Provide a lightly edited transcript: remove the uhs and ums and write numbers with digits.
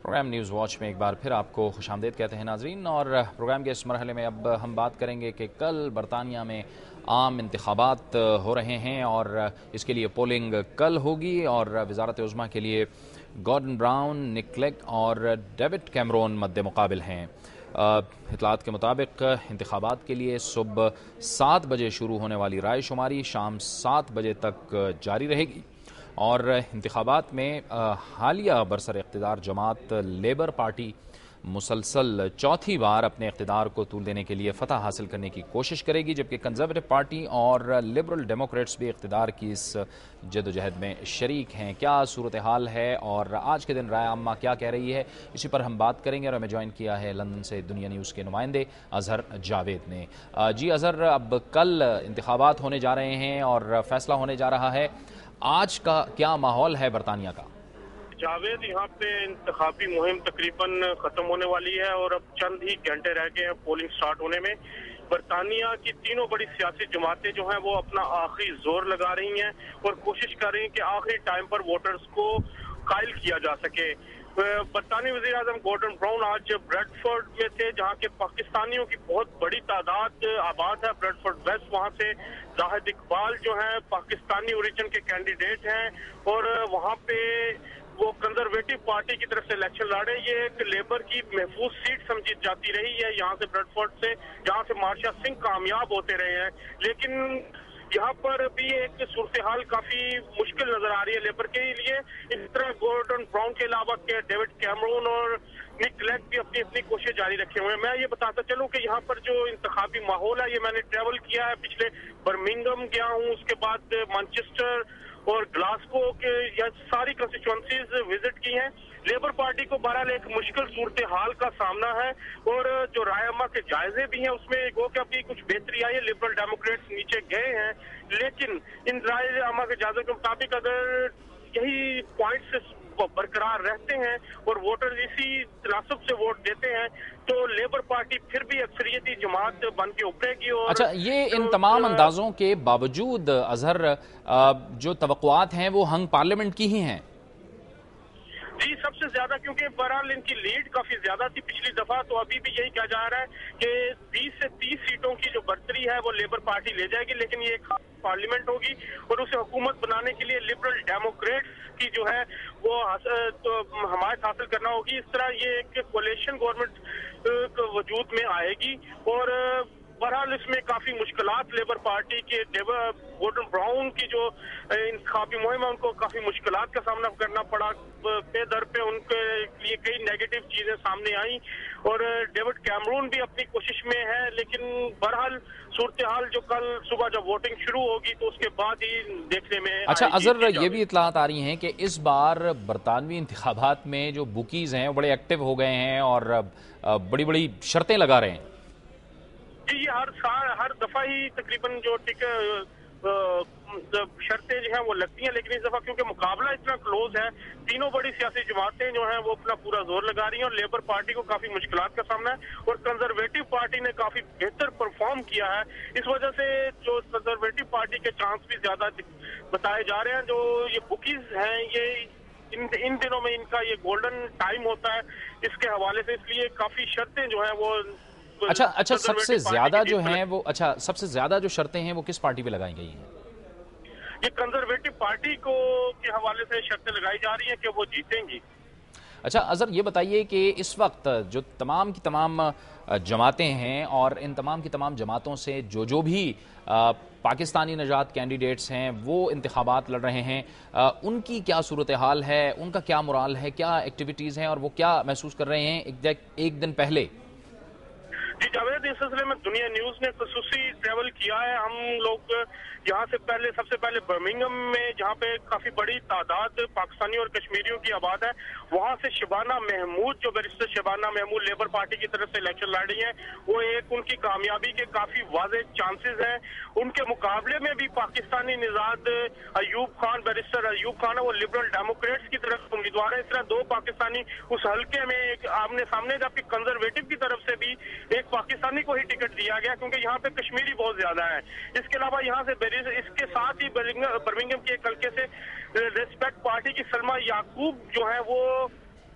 Programme news watch میں ایک بار پھر آپ کو خوش آمدید کہتے ہیں ناظرین، اور پروگرام کے اس مرحلے میں اب ہم بات کریں گے کہ کل برطانیہ میں عام انتخابات ہو رہے ہیں اور اس کے لیے پولنگ کل ہوگی، اور وزارت عظمیٰ کے لیے گورڈن براؤن، نک کلیگ اور ڈیوڈ کیمرون مد مقابل ہیں۔ اطلاعات کے مطابق انتخابات کے لیے صبح 7 بجے شروع ہونے والی رائے شماری شام 7 بجے تک جاری رہے گی، اور انتخابات میں حالیہ برسر اقتدار جماعت لیبر پارٹی مسلسل چوتھی بار اپنے اقتدار کو طول دینے کے لیے فتح حاصل کرنے کی کوشش کرے گی، جبکہ کنزرویٹو پارٹی اور لبرل ڈیموکریٹس بھی اقتدار کی اس جدوجہد میں شریک ہیں۔ کیا صورتحال ہے اور آج کے دن رائے عامہ کیا کہہ رہی ہے، اسی پر ہم بات کریں گے، اور ہمیں جوائن کیا ہے لندن سے دنیا نیوز کے نمائندے اظہر جاوید نے۔ جی اظہر، اب کل انتخابات ہونے جا رہے ہیں اور فیصلہ ہونے جا رہا ہے، آج کا کیا ماحول ہے برطانیہ کا؟ جاوید، یہاں پہ انتخابی مہم تقریباً ختم ہونے والی ہے اور اب چند ہی گھنٹے رہ گئے ہیں پولنگ سٹارٹ ہونے میں۔ برطانیہ کی تینوں بڑی سیاسی جماعتیں جو ہیں وہ اپنا آخری زور لگا رہی ہیں اور کوشش کر رہی ہیں کہ آخری ٹائم پر ووٹرز کو قائل کیا جا سکے۔ برطانوی وزیر اعظم گورڈن براؤن آج بریڈ فورڈ میں تھے، جہاں کے پاکستانیوں کی بہت بڑی تعداد آباد ہے۔ بریڈ فورڈ ویسٹ، وہاں سے زاہد اقبال جو ہیں پاکستانی اوریجن کے کینڈیڈیٹ ہیں، اور وہاں پہ وہ کنزرویٹو پارٹی کی طرف سے الیکشن لڑے۔ یہ ایک لیبر کی محفوظ سیٹ سمجھی جاتی رہی ہے یہاں سے بریڈ فورڈ سے، جہاں سے مارشا سنگھ کامیاب ہوتے رہے ہیں، لیکن یہاں پر بھی ایک صورتحال کافی مشکل نظر آ رہی ہے لیبر کے لیے۔ اس طرح گورڈن براؤن کے علاوہ ڈیوڈ کیمرون اور نک کلیگ بھی اپنی اپنی کوشش جاری رکھے ہوئے ہیں۔ میں یہ بتاتا چلوں کہ یہاں پر جو انتخابی ماحول ہے، یہ میں نے ٹریول کیا ہے، پچھلے برمنگھم گیا ہوں، اس کے بعد مانچسٹر اور گلاسکو کے یہ ساری کنسٹیچوئنسیز وزٹ کی ہیں۔ لیبر پارٹی کو بہرحال ایک مشکل صورتحال کا سامنا ہے، اور جو رائے عامہ کے جائزے بھی ہیں اس میں گو کہ ابھی کچھ بہتری آئی ہے، لبرل ڈیموکریٹس نیچے گئے ہیں، لیکن ان رائے عامہ کے جائزے کے مطابق اگر یہی پوائنٹس برقرار رہتے ہیں اور ووٹر اسی تناسب سے ووٹ دیتے ہیں تو لیبر پارٹی پھر بھی اکثریتی جماعت بن کے ابھرے گی۔ اور اچھا، یہ ان تمام اندازوں کے باوجود اظہر جو توقعات ہیں وہ ہنگ پارلیمنٹ کی ہی ہیں؟ جی، سب سے زیادہ، کیونکہ بہرحال ان کی لیڈ کافی زیادہ تھی پچھلی دفعہ، تو ابھی بھی یہی کہا جا رہا ہے کہ 20 سے 30 سیٹوں کی جو برتری ہے وہ لیبر پارٹی لے جائے گی، لیکن یہ ایک پارلیمنٹ ہوگی اور اسے حکومت بنانے کے لیے لبرل ڈیموکریٹس کی جو ہے وہ حمایت حاصل کرنا ہوگی۔ اس طرح یہ ایک کولیشن گورنمنٹ وجود میں آئے گی، اور بہرحال اس میں کافی مشکلات لیبر پارٹی کے گورڈن براؤن کی جو انتخابی مہم ہے ان کو کافی مشکلات کا سامنا کرنا پڑا، پہ در پہ ان کے لیے کئی نیگیٹو چیزیں سامنے آئیں، اور ڈیوڈ کیمرون بھی اپنی کوشش میں ہے، لیکن بہرحال صورتحال جو کل صبح جب ووٹنگ شروع ہوگی تو اس کے بعد ہی دیکھنے میں اچھا آئے گی۔ اظہر، یہ بھی اطلاعات آ رہی ہیں کہ اس بار برطانوی انتخابات میں جو بوکیز ہیں وہ بڑے ایکٹیو ہو گئے ہیں اور بڑی بڑی شرطیں لگا رہے ہیں۔ جی، یہ ہر دفعہ ہی تقریباً جو شرطیں جو ہیں وہ لگتی ہیں، لیکن اس دفعہ کیونکہ مقابلہ اتنا کلوز ہے، تینوں بڑی سیاسی جماعتیں جو ہیں وہ اپنا پورا زور لگا رہی ہیں، اور لیبر پارٹی کو کافی مشکلات کا سامنا ہے، اور کنزرویٹو پارٹی نے کافی بہتر پرفارم کیا ہے۔ اس وجہ سے جو کنزرویٹو پارٹی کے چانس بھی زیادہ بتائے جا رہے ہیں۔ جو یہ بکیز ہیں، یہ ان دنوں میں ان کا یہ گولڈن ٹائم ہوتا ہے، اس کے حوالے سے اس لیے کافی شرطیں جو ہیں وہ اچھا سب سے زیادہ جو ہیں وہ سب سے زیادہ جو شرطیں ہیں وہ کس پارٹی پہ لگائی گئی ہیں؟ یہ کنزرویٹو پارٹی کے حوالے سے شرطیں لگائی جا رہی ہیں کہ وہ جیتیں گی۔ اچھا اظہر، یہ بتائیے کہ اس وقت جو تمام کی تمام جماعتیں ہیں اور ان تمام کی تمام جماعتوں سے جو بھی پاکستانی نژاد کینڈیڈیٹس ہیں وہ انتخابات لڑ رہے ہیں، ان کی کیا صورتحال ہے، ان کا کیا مورال ہے، کیا ایکٹیویٹیز ہیں، اور وہ کیا محسوس کر رہے ہیں ایک دن پہلے؟ جی جاوید، اس سلسلے میں دنیا نیوز نے خصوصی ٹریول کیا ہے۔ ہم لوگ یہاں سے سب سے پہلے برمنگھم میں، جہاں پہ کافی بڑی تعداد پاکستانی اور کشمیریوں کی آباد ہے، وہاں سے شبانہ محمود، جو barrister Shabana Mahmood labour party کی طرف سے الیکشن لڑ رہی ہیں، وہ ایک ان کی کامیابی کے کافی واضح چانسز ہیں۔ ان کے مقابلے میں بھی پاکستانی نژاد ایوب خان، بیرسٹر ایوب خان ہے، وہ لبرل ڈیموکریٹس کی طرف سے امیدوار ہے۔ اس طرح دو پاکستانی اس حلقے میں ایک آمنے سامنے، جبکہ کنزرویٹو کی طرف سے بھی ایک پاکستانی کو ہی ٹکٹ دیا گیا، کیونکہ یہاں پہ کشمیری بہت زیادہ ہے۔ اس کے علاوہ یہاں سے اس کے ساتھ ہی برمنگھم کے ایک حلقے سے ریسپیکٹ پارٹی کی سلما یعقوب جو ہے وہ